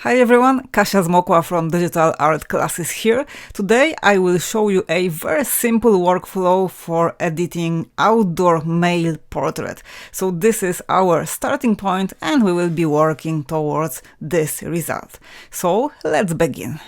Hi everyone, Kasia Zmokla from Digital Art Classes here. Today I will show you a very simple workflow for editing outdoor male portrait. So this is our starting point and we will be working towards this result. So let's begin.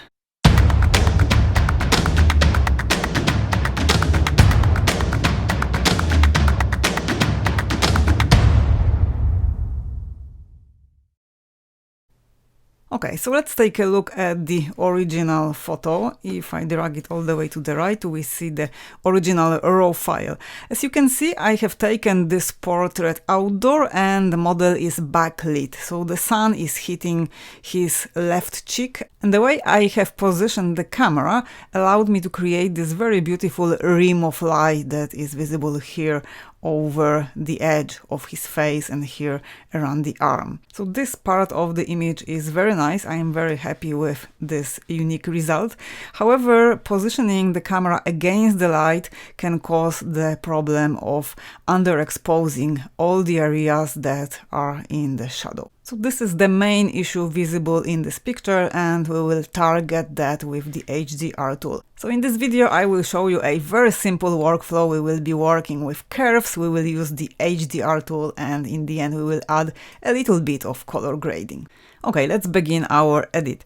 Okay, so let's take a look at the original photo. If I drag it all the way to the right, we see the original raw file. As you can see, I have taken this portrait outdoor and the model is backlit. So the sun is hitting his left cheek. And the way I have positioned the camera allowed me to create this very beautiful rim of light that is visible here over the edge of his face and here around the arm. So this part of the image is very nice. I am very happy with this unique result. However, positioning the camera against the light can cause the problem of underexposing all the areas that are in the shadow. So this is the main issue visible in this picture and we will target that with the HDR tool. So in this video I will show you a very simple workflow. We will be working with curves, we will use the HDR tool and in the end we will add a little bit of color grading. Okay, let's begin our edit.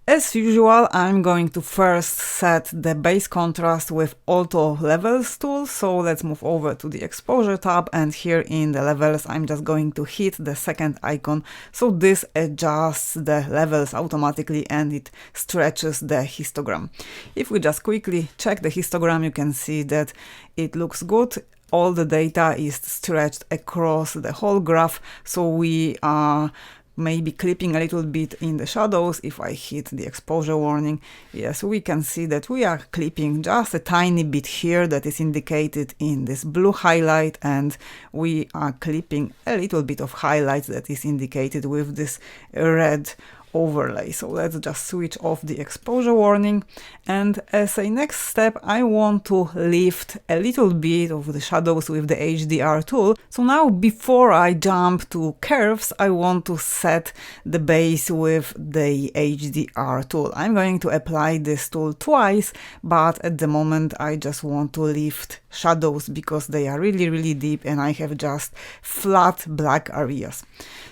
As usual, I'm going to first set the base contrast with Auto Levels tool. So let's move over to the Exposure tab and here in the levels, I'm just going to hit the second icon. So this adjusts the levels automatically and it stretches the histogram. If we just quickly check the histogram, you can see that it looks good. All the data is stretched across the whole graph. So we are maybe clipping a little bit in the shadows. If I hit the exposure warning, yes, we can see that we are clipping just a tiny bit here that is indicated in this blue highlight, and we are clipping a little bit of highlights that is indicated with this red overlay. So let's just switch off the exposure warning, and as a next step I want to lift a little bit of the shadows with the HDR tool. So now before I jump to curves, I want to set the base with the HDR tool. I'm going to apply this tool twice, but at the moment I just want to lift shadows because they are really deep and I have just flat black areas.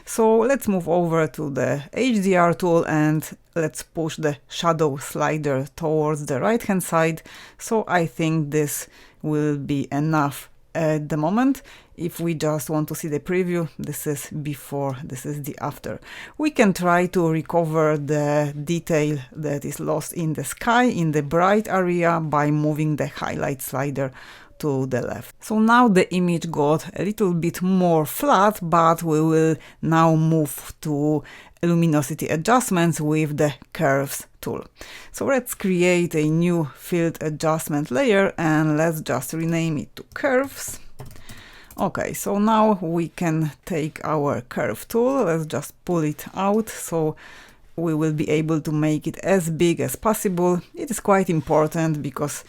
So let's move over to the HDR tool and let's push the shadow slider towards the right hand side. So I think this will be enough at the moment. If we just want to see the preview, this is before, this is the after. We can try to recover the detail that is lost in the sky, in the bright area, by moving the highlight slider to the left. So now the image got a little bit more flat, but we will now move to luminosity adjustments with the curves tool. So let's create a new field adjustment layer and let's just rename it to curves. Okay, so now we can take our curve tool, let's just pull it out so we will be able to make it as big as possible. It is quite important because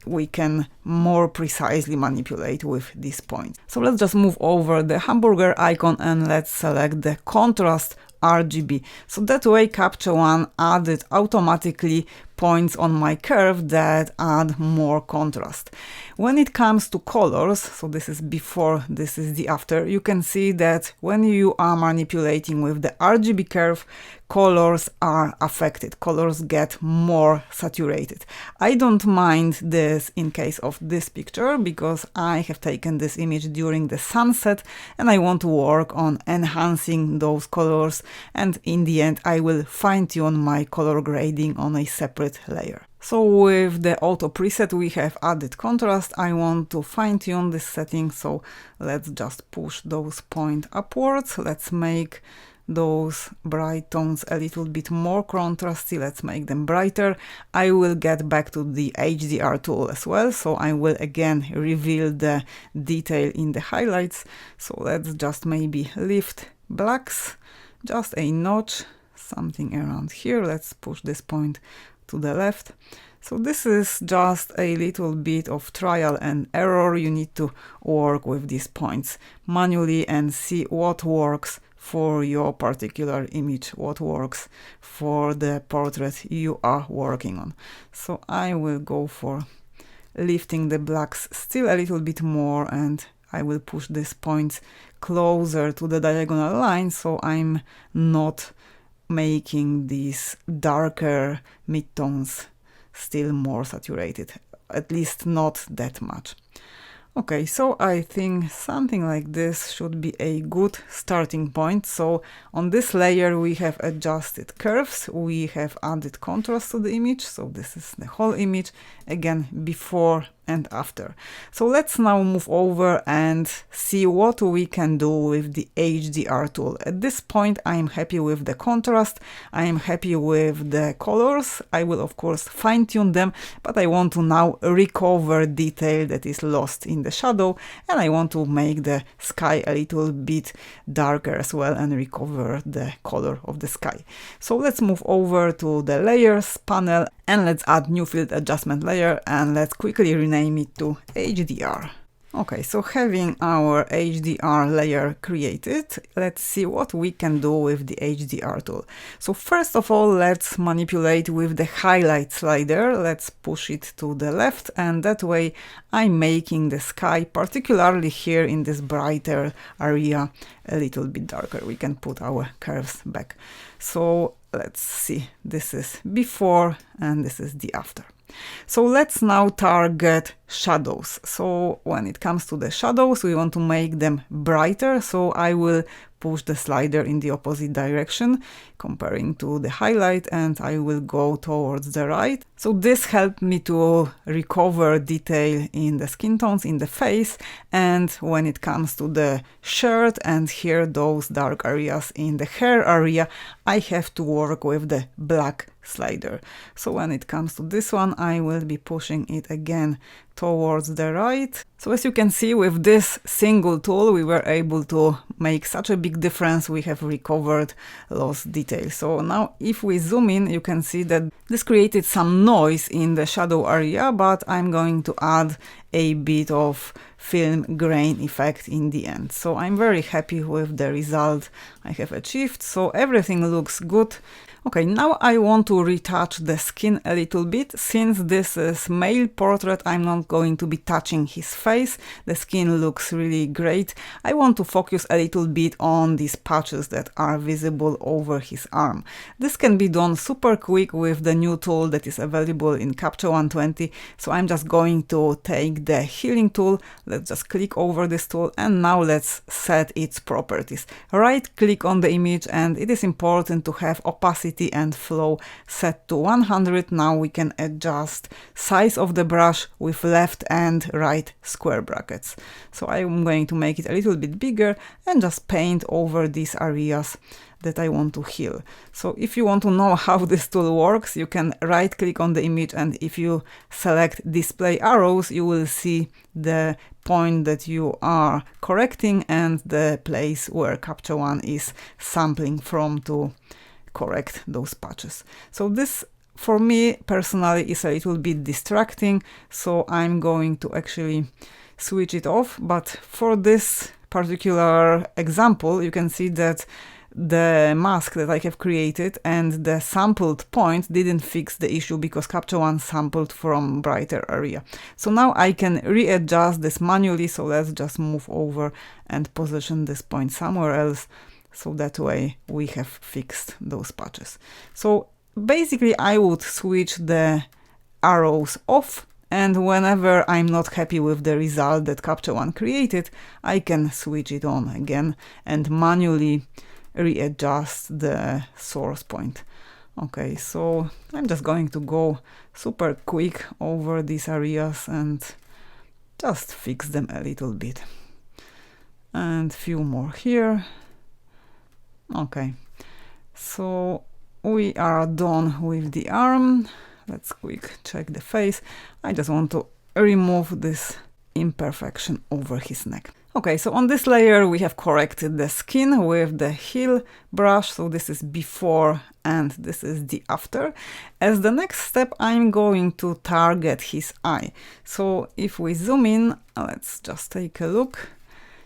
we can more precisely manipulate with this point. So let's just move over the hamburger icon and let's select the contrast RGB. So that way Capture One added automatically points on my curve that add more contrast. When it comes to colors, so this is before, this is the after, you can see that when you are manipulating with the RGB curve, colors are affected, colors get more saturated. I don't mind this in case of this picture because I have taken this image during the sunset and I want to work on enhancing those colors, and in the end I will fine-tune my color grading on a separate layer. So with the auto preset we have added contrast. I want to fine-tune this setting, so let's just push those points upwards. Let's make those bright tones a little bit more contrasty. Let's make them brighter. I will get back to the HDR tool as well, so I will again reveal the detail in the highlights. So let's just maybe lift blacks just a notch, something around here. Let's push this point to the left. So this is just a little bit of trial and error. You need to work with these points manually and see what works for your particular image, what works for the portrait you are working on. So I will go for lifting the blacks still a little bit more, and I will push these points closer to the diagonal line, so I'm not making these darker midtones still more saturated, at least not that much. Okay, so I think something like this should be a good starting point. So on this layer we have adjusted curves, we have added contrast to the image, so this is the whole image, again before and after. So let's now move over and see what we can do with the HDR tool. At this point I'm happy with the contrast, I am happy with the colors. I will of course fine-tune them, but I want to now recover detail that is lost in the shadow, and I want to make the sky a little bit darker as well and recover the color of the sky. So let's move over to the layers panel and let's add new field adjustment layer, and let's quickly rename it to HDR. Okay, so having our HDR layer created, let's see what we can do with the HDR tool. So first of all, let's manipulate with the highlight slider. Let's push it to the left, and that way I'm making the sky, particularly here in this brighter area, a little bit darker. We can put our curves back. So let's see, this is before and this is the after. So let's now target shadows. So when it comes to the shadows, we want to make them brighter. So I will push the slider in the opposite direction, comparing to the highlight, and I will go towards the right. So this helped me to recover detail in the skin tones, in the face, and when it comes to the shirt and here those dark areas in the hair area, I have to work with the black slider. So when it comes to this one, I will be pushing it again towards the right. So as you can see, with this single tool we were able to make such a big difference. We have recovered lost detail. So now if we zoom in, you can see that this created some noise in the shadow area, but I'm going to add a bit of film grain effect in the end. So I'm very happy with the result I have achieved. So everything looks good. Okay, now I want to retouch the skin a little bit. Since this is male portrait, I'm not going to be touching his face. The skin looks really great. I want to focus a little bit on these patches that are visible over his arm. This can be done super quick with the new tool that is available in Capture One 20. So I'm just going to take the healing tool. Let's just click over this tool, and now let's set its properties. Right click on the image, and it is important to have opacity and flow set to 100. Now we can adjust size of the brush with left and right square brackets. So I'm going to make it a little bit bigger and just paint over these areas that I want to heal. So if you want to know how this tool works, you can right click on the image, and if you select display arrows, you will see the point that you are correcting and the place where Capture One is sampling from to correct those patches. So this for me personally is a little bit distracting, so I'm going to actually switch it off. But for this particular example, you can see that the mask that I have created and the sampled point didn't fix the issue because Capture One sampled from brighter area. So now I can readjust this manually. So let's just move over and position this point somewhere else. So that way we have fixed those patches. So basically I would switch the arrows off, and whenever I'm not happy with the result that Capture One created, I can switch it on again and manually readjust the source point. Okay, so I'm just going to go super quick over these areas and just fix them a little bit. And few more here. Okay, so we are done with the arm. Let's quick check the face. I just want to remove this imperfection over his neck. Okay, so on this layer we have corrected the skin with the heal brush. So this is before and this is the after. As the next step, I'm going to target his eye. So if we zoom in, let's just take a look.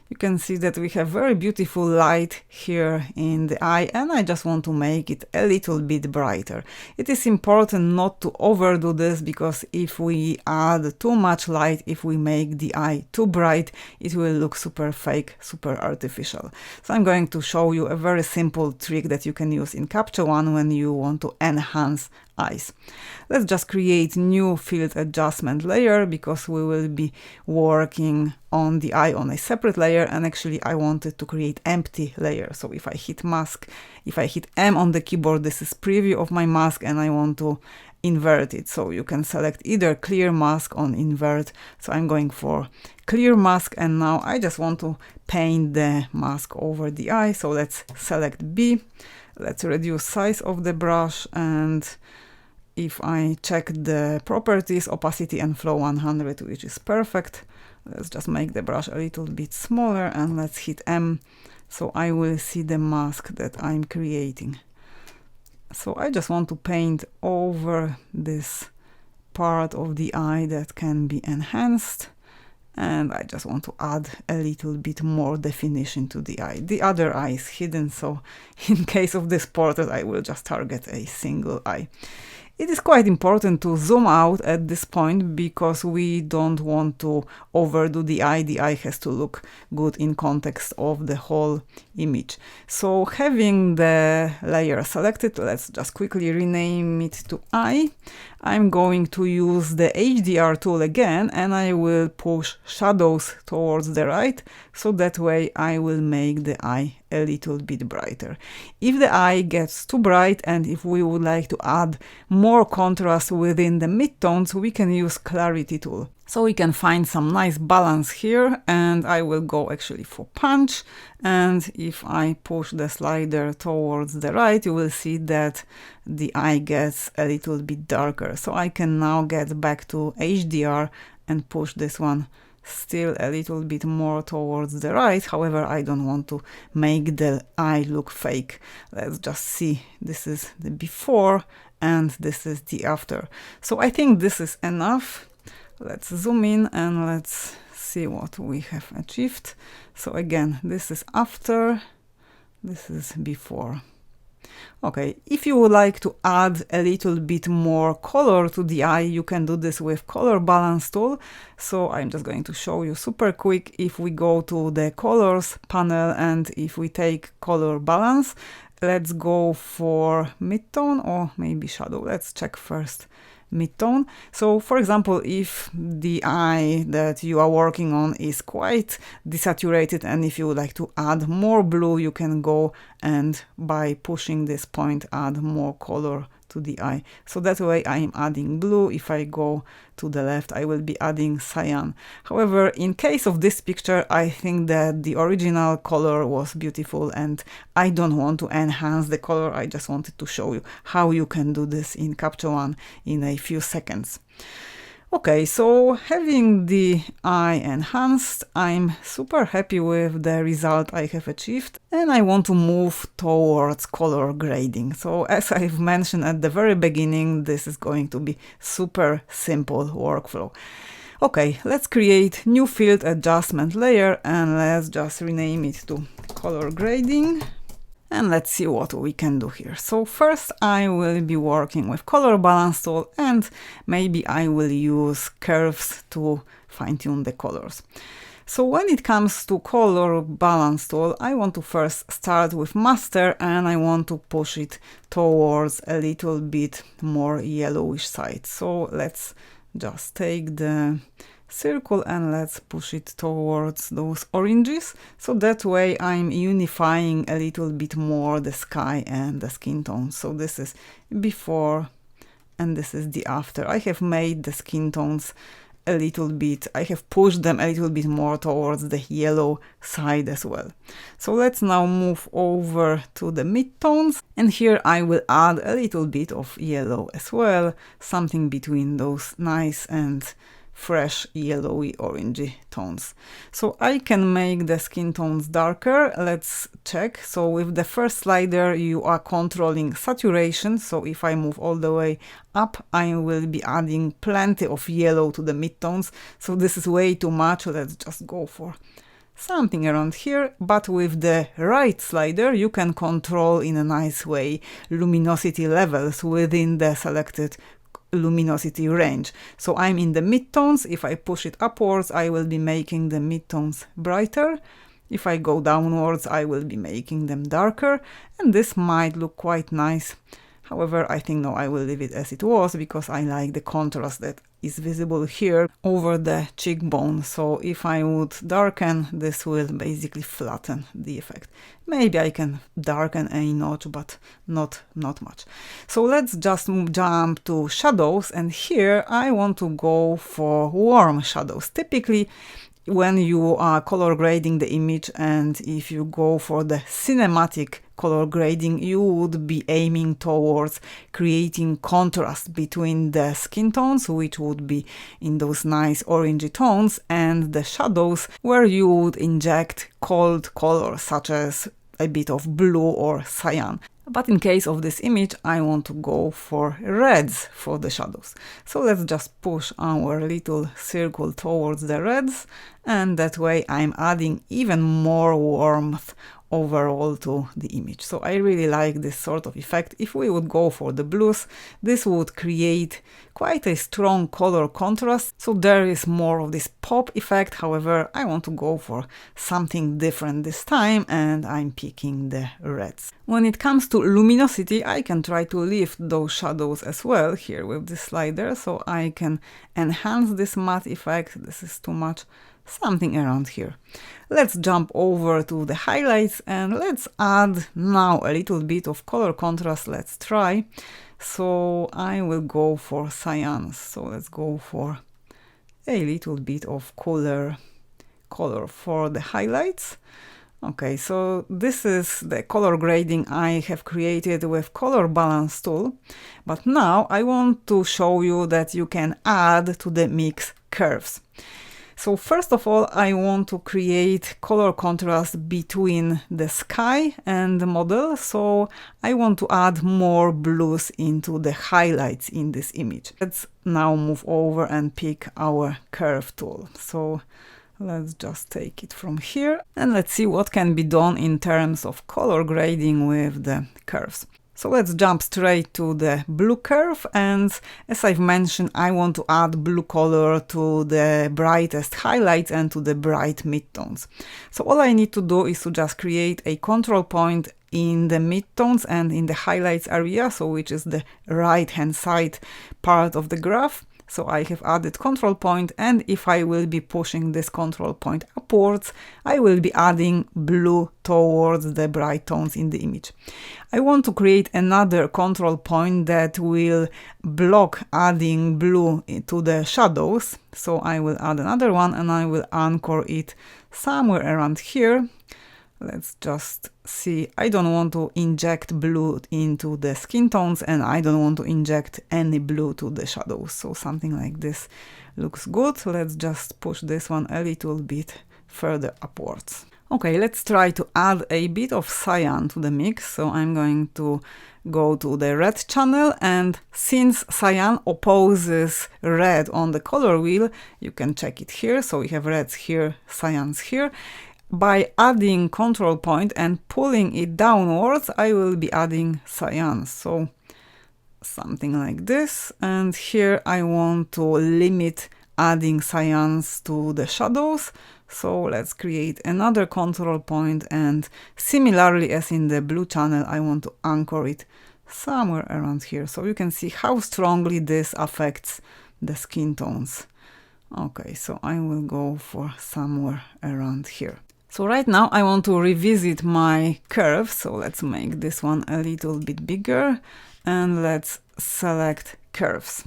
You can see that we have very beautiful light here in the eye, and I just want to make it a little bit brighter. It is important not to overdo this, because if we add too much light, if we make the eye too bright, it will look super fake, super artificial. So I'm going to show you a very simple trick that you can use in Capture One when you want to enhance eyes. Let's just create new field adjustment layer, because we will be working on the eye on a separate layer, and actually I wanted to create empty layer. So if I hit mask, if I hit M on the keyboard, this is preview of my mask, and I want to invert it. So you can select either clear mask or invert. So I'm going for clear mask, and now I just want to paint the mask over the eye. So let's select B. Let's reduce size of the brush, and if I check the properties, opacity and flow 100, which is perfect. Let's just make the brush a little bit smaller, and let's hit M, so I will see the mask that I'm creating. So I just want to paint over this part of the eye that can be enhanced, and I just want to add a little bit more definition to the eye. The other eye is hidden, so in case of this portrait, I will just target a single eye. It is quite important to zoom out at this point, because we don't want to overdo the eye. The eye has to look good in context of the whole image. So having the layer selected, let's just quickly rename it to eye. I'm going to use the HDR tool again, and I will push shadows towards the right, so that way I will make the eye a little bit brighter. If the eye gets too bright, and if we would like to add more contrast within the midtones, we can use clarity tool. So we can find some nice balance here, and I will go actually for punch, and if I push the slider towards the right, you will see that the eye gets a little bit darker. So I can now get back to HDR and push this one still a little bit more towards the right. However, I don't want to make the eye look fake. Let's just see. This is the before and this is the after. So I think this is enough. Let's zoom in and let's see what we have achieved. So again, this is after, this is before. Okay, if you would like to add a little bit more color to the eye, you can do this with color balance tool. So I'm just going to show you super quick. If we go to the colors panel and if we take color balance, let's go for midtone or maybe shadow. Let's check first midtone. So for example, if the eye that you are working on is quite desaturated, and if you would like to add more blue, you can go and by pushing this point add more color to the eye. So that way I am adding blue. If I go to the left, I will be adding cyan. However, in case of this picture, I think that the original color was beautiful and I don't want to enhance the color. I just wanted to show you how you can do this in Capture One in a few seconds. Okay, so having the eye enhanced, I'm super happy with the result I have achieved, and I want to move towards color grading. So as I've mentioned at the very beginning, this is going to be super simple workflow. Okay, let's create new field adjustment layer and let's just rename it to color grading. And let's see what we can do here. So first I will be working with color balance tool, and maybe I will use curves to fine-tune the colors. So when it comes to color balance tool, I want to first start with master and I want to push it towards a little bit more yellowish side. So let's just take the circle and let's push it towards those oranges. So that way I'm unifying a little bit more the sky and the skin tone. So this is before and this is the after. I have made the skin tones a little bit, I have pushed them a little bit more towards the yellow side as well. So let's now move over to the midtones, and here I will add a little bit of yellow as well, something between those nice and fresh yellowy orangey tones. So I can make the skin tones darker. Let's check. So with the first slider you are controlling saturation, so if I move all the way up I will be adding plenty of yellow to the midtones. So this is way too much. Let's just go for something around here, but with the right slider you can control in a nice way luminosity levels within the selected luminosity range. So I'm in the midtones. If I push it upwards, I will be making the midtones brighter. If I go downwards, I will be making them darker, and this might look quite nice. However, I think no, I will leave it as it was because I like the contrast that is visible here over the cheekbone. So if I would darken, this will basically flatten the effect. Maybe I can darken a notch, but not much. So let's just jump to shadows, and here I want to go for warm shadows. Typically, when you are color grading the image, and if you go for the cinematic color grading, you would be aiming towards creating contrast between the skin tones, which would be in those nice orangey tones, and the shadows, where you would inject cold colors such as a bit of blue or cyan. But in case of this image, I want to go for reds for the shadows. So let's just push our little circle towards the reds, and that way I'm adding even more warmth overall to the image. So I really like this sort of effect. If we would go for the blues, this would create quite a strong color contrast, so there is more of this pop effect. However, I want to go for something different this time, and I'm picking the reds. When it comes to luminosity, I can try to lift those shadows as well here with this slider, so I can enhance this matte effect. This is too much. Something around here. Let's jump over to the highlights, and let's add now a little bit of color contrast. Let's try. So I will go for cyans. So let's go for a little bit of color for the highlights. Okay, so this is the color grading I have created with color balance tool. But now I want to show you that you can add to the mix curves. So first of all, I want to create color contrast between the sky and the model. So I want to add more blues into the highlights in this image. Let's now move over and pick our curve tool. So let's just take it from here, and let's see what can be done in terms of color grading with the curves. So let's jump straight to the blue curve, and as I've mentioned, I want to add blue color to the brightest highlights and to the bright midtones. So all I need to do is to just create a control point in the midtones and in the highlights area, so which is the right hand side part of the graph. So I have added control point, and if I will be pushing this control point upwards, I will be adding blue towards the bright tones in the image. I want to create another control point that will block adding blue to the shadows. So I will add another one, and I will anchor it somewhere around here. Let's just see. I don't want to inject blue into the skin tones, and I don't want to inject any blue to the shadows. So something like this looks good. Let's just push this one a little bit further upwards. Okay, let's try to add a bit of cyan to the mix. So I'm going to go to the red channel, and since cyan opposes red on the color wheel, you can check it here. So we have reds here, cyans here. By adding control point and pulling it downwards, I will be adding cyans. So something like this. And here I want to limit adding cyans to the shadows. So let's create another control point, and similarly as in the blue channel, I want to anchor it somewhere around here. So you can see how strongly this affects the skin tones. Okay, so I will go for somewhere around here. So right now I want to revisit my curve. So let's make this one a little bit bigger, and let's select curves.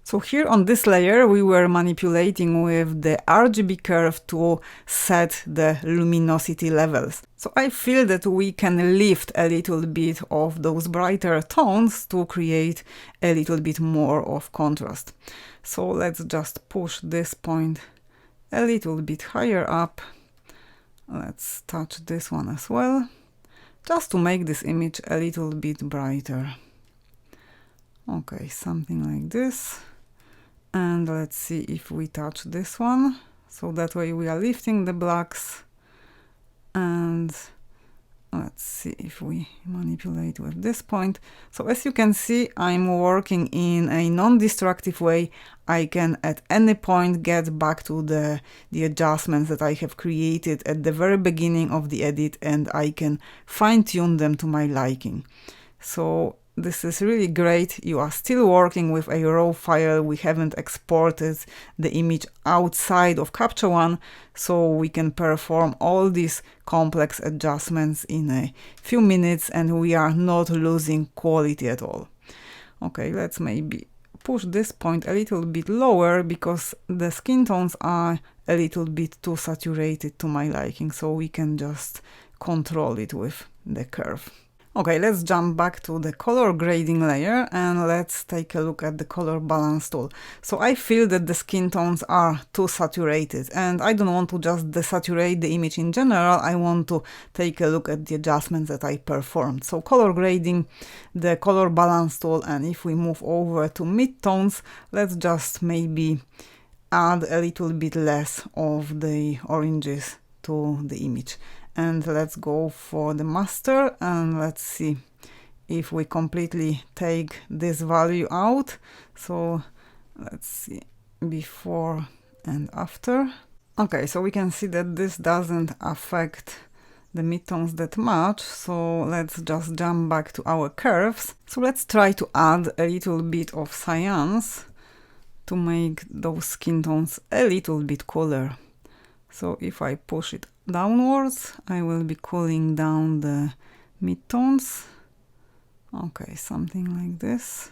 So here on this layer, we were manipulating with the RGB curve to set the luminosity levels. So I feel that we can lift a little bit of those brighter tones to create a little bit more of contrast. So let's just push this point a little bit higher up. Let's touch this one as well, just to make this image a little bit brighter. Okay, something like this. And let's see if we touch this one. So that way we are lifting the blacks And let's see if we manipulate with this point. So as you can see, I'm working in a non-destructive way. I can at any point get back to the adjustments that I have created at the very beginning of the edit, and I can fine-tune them to my liking. So this is really great. You are still working with a raw file. We haven't exported the image outside of Capture One, so we can perform all these complex adjustments in a few minutes, and we are not losing quality at all. Okay, let's maybe push this point a little bit lower, because the skin tones are a little bit too saturated to my liking, so we can just control it with the curve. Okay, let's jump back to the color grading layer and let's take a look at the color balance tool. So I feel that the skin tones are too saturated, and I don't want to just desaturate the image in general. I want to take a look at the adjustments that I performed. So color grading, the color balance tool, and if we move over to midtones, let's just maybe add a little bit less of the oranges to the image. And let's go for the master, and let's see if we completely take this value out. So let's see before and after. Okay, so we can see that this doesn't affect the midtones that much, so let's just jump back to our curves. So let's try to add a little bit of cyans to make those skin tones a little bit cooler. So if I push it downwards, I will be cooling down the midtones. Okay, something like this.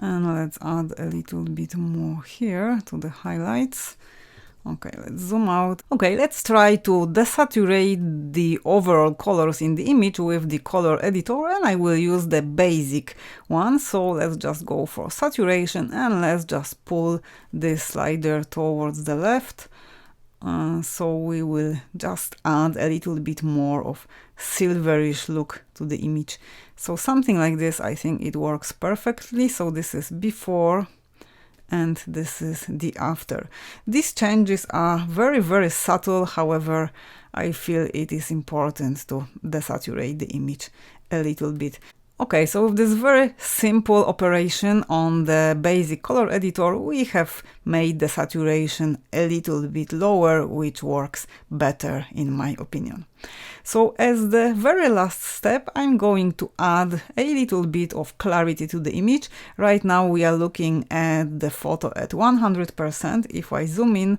And let's add a little bit more here to the highlights. Okay, let's zoom out. Okay, let's try to desaturate the overall colors in the image with the color editor, and I will use the basic one. So let's just go for saturation, and let's just pull this slider towards the left. So we will just add a little bit more of silverish look to the image. So something like this, I think it works perfectly. So this is before and this is the after. These changes are very, very subtle. However, I feel it is important to desaturate the image a little bit. Okay, so with this very simple operation on the basic color editor, we have made the saturation a little bit lower, which works better in my opinion. So as the very last step, I'm going to add a little bit of clarity to the image. Right now we are looking at the photo at 100%. If I zoom in,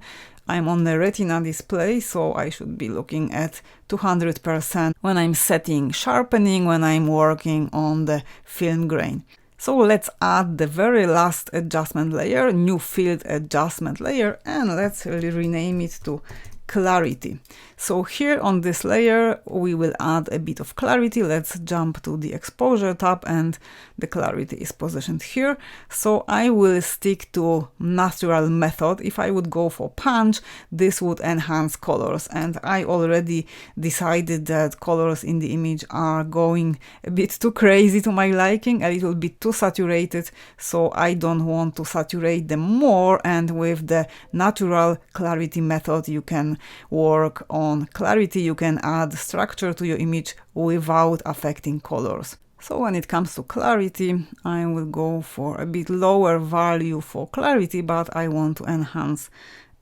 I'm on the Retina display, so I should be looking at 200% when I'm setting sharpening, when I'm working on the film grain. So let's add the very last adjustment layer, new field adjustment layer, and let's rename it to clarity. So here on this layer, we will add a bit of clarity. Let's jump to the exposure tab, and the clarity is positioned here. So I will stick to natural method. If I would go for punch, this would enhance colors. And I already decided that colors in the image are going a bit too crazy to my liking, a little bit too saturated. So I don't want to saturate them more. And with the natural clarity method, you can work on clarity, you can add structure to your image without affecting colors. So when it comes to clarity, I will go for a bit lower value for clarity, but I want to enhance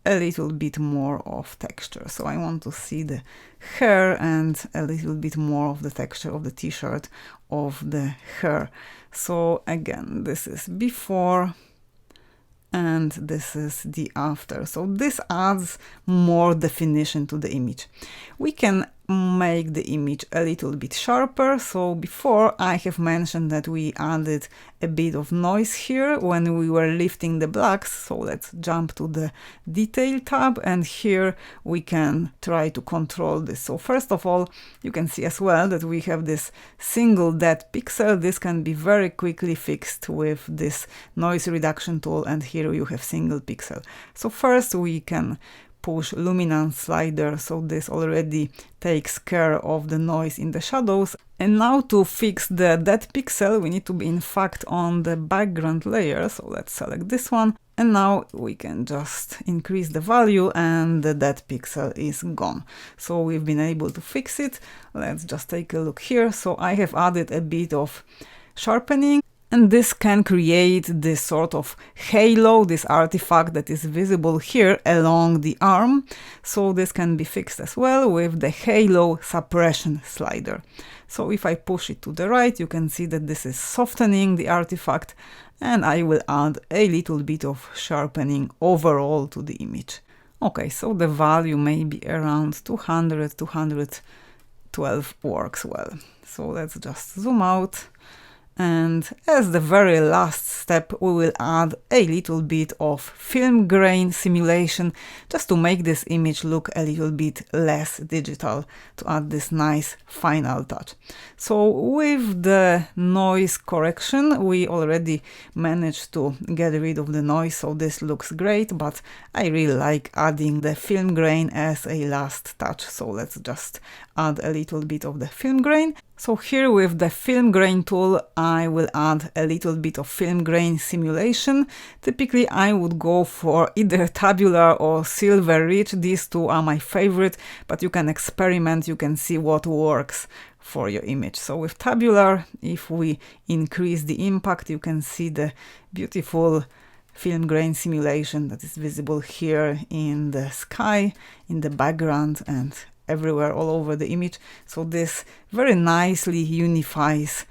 a little bit more of texture. So I want to see the hair and a little bit more of the texture of the t-shirt, of the hair. So again, this is before and this is the after. So this adds more definition to the image. We can make the image a little bit sharper. So before I have mentioned that we added a bit of noise here when we were lifting the blacks. So let's jump to the detail tab, and here we can try to control this. So first of all, you can see as well that we have this single dead pixel. This can be very quickly fixed with this noise reduction tool, and here you have single pixel. So first we can push luminance slider, so this already takes care of the noise in the shadows. And now to fix the dead pixel, we need to be in fact on the background layer. So let's select this one. And now we can just increase the value and the dead pixel is gone. So we've been able to fix it. Let's just take a look here. So I have added a bit of sharpening. And this can create this sort of halo, this artifact that is visible here along the arm. So this can be fixed as well with the halo suppression slider. So if I push it to the right, you can see that this is softening the artifact, and I will add a little bit of sharpening overall to the image. Okay, so the value may be around 200, 212 works well. So let's just zoom out. And as the very last step, we will add a little bit of film grain simulation just to make this image look a little bit less digital, to add this nice final touch. So with the noise correction, we already managed to get rid of the noise, so this looks great, but I really like adding the film grain as a last touch. So let's just add a little bit of the film grain. So here with the film grain tool, I will add a little bit of film grain simulation. Typically, I would go for either tabular or silver rich. These two are my favorite, but you can experiment, you can see what works for your image. So with tabular, if we increase the impact, you can see the beautiful film grain simulation that is visible here in the sky, in the background, and everywhere all over the image. So this very nicely unifies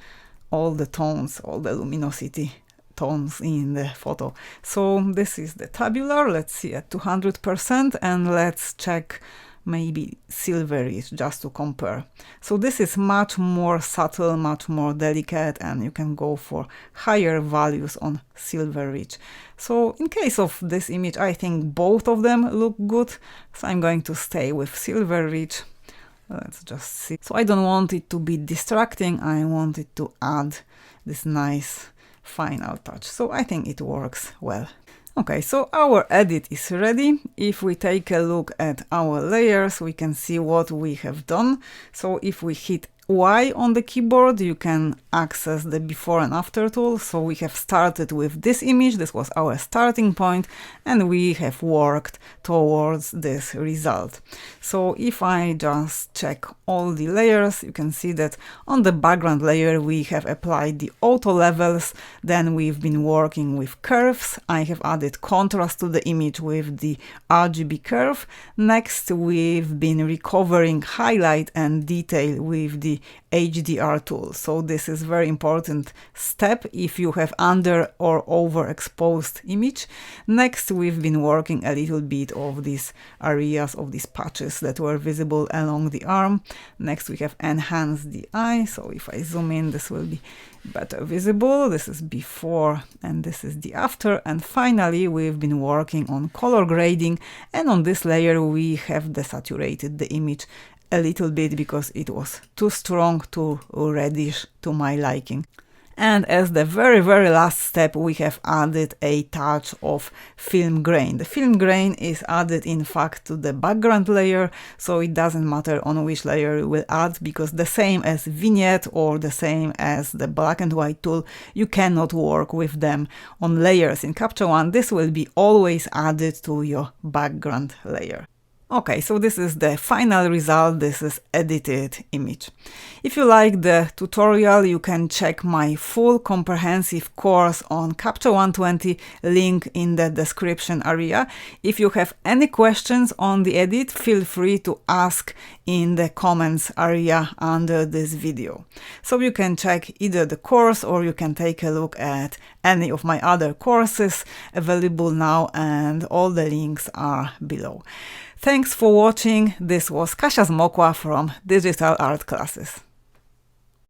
all the tones, all the luminosity tones in the photo. So this is the tabular. Let's see at 200%, and let's check maybe silverish just to compare. So this is much more subtle, much more delicate, and you can go for higher values on silver rich. So in case of this image, I think both of them look good, so I'm going to stay with silver rich. Let's just see. So I don't want it to be distracting, I want it to add this nice final touch. So I think it works well. Okay, so our edit is ready. If we take a look at our layers, we can see what we have done. So if we hit Y on the keyboard, you can access the before and after tool. So we have started with this image, this was our starting point, and we have worked towards this result. So if I just check all the layers, you can see that on the background layer we have applied the auto levels, then we've been working with curves. I have added contrast to the image with the RGB curve. Next, we've been recovering highlight and detail with the HDR tool. So this is very important step if you have under or overexposed image. Next, we've been working a little bit of these areas of these patches that were visible along the arm. Next, we have enhanced the eye. So if I zoom in, this will be better visible. This is before and this is the after. And finally, we've been working on color grading, and on this layer we have desaturated the image a little bit because it was too strong, too reddish to my liking. And as the very last step, we have added a touch of film grain. The film grain is added in fact to the background layer, so it doesn't matter on which layer you will add, because the same as vignette or the same as the black and white tool, you cannot work with them on layers. In Capture One, this will be always added to your background layer. Okay, so this is the final result. This is edited image. If you like the tutorial, you can check my full comprehensive course on Capture One 20, link in the description area. If you have any questions on the edit, feel free to ask in the comments area under this video. So you can check either the course or you can take a look at any of my other courses available now, and all the links are below. Thanks for watching. This was Kasia Zmokla from Digital Art Classes.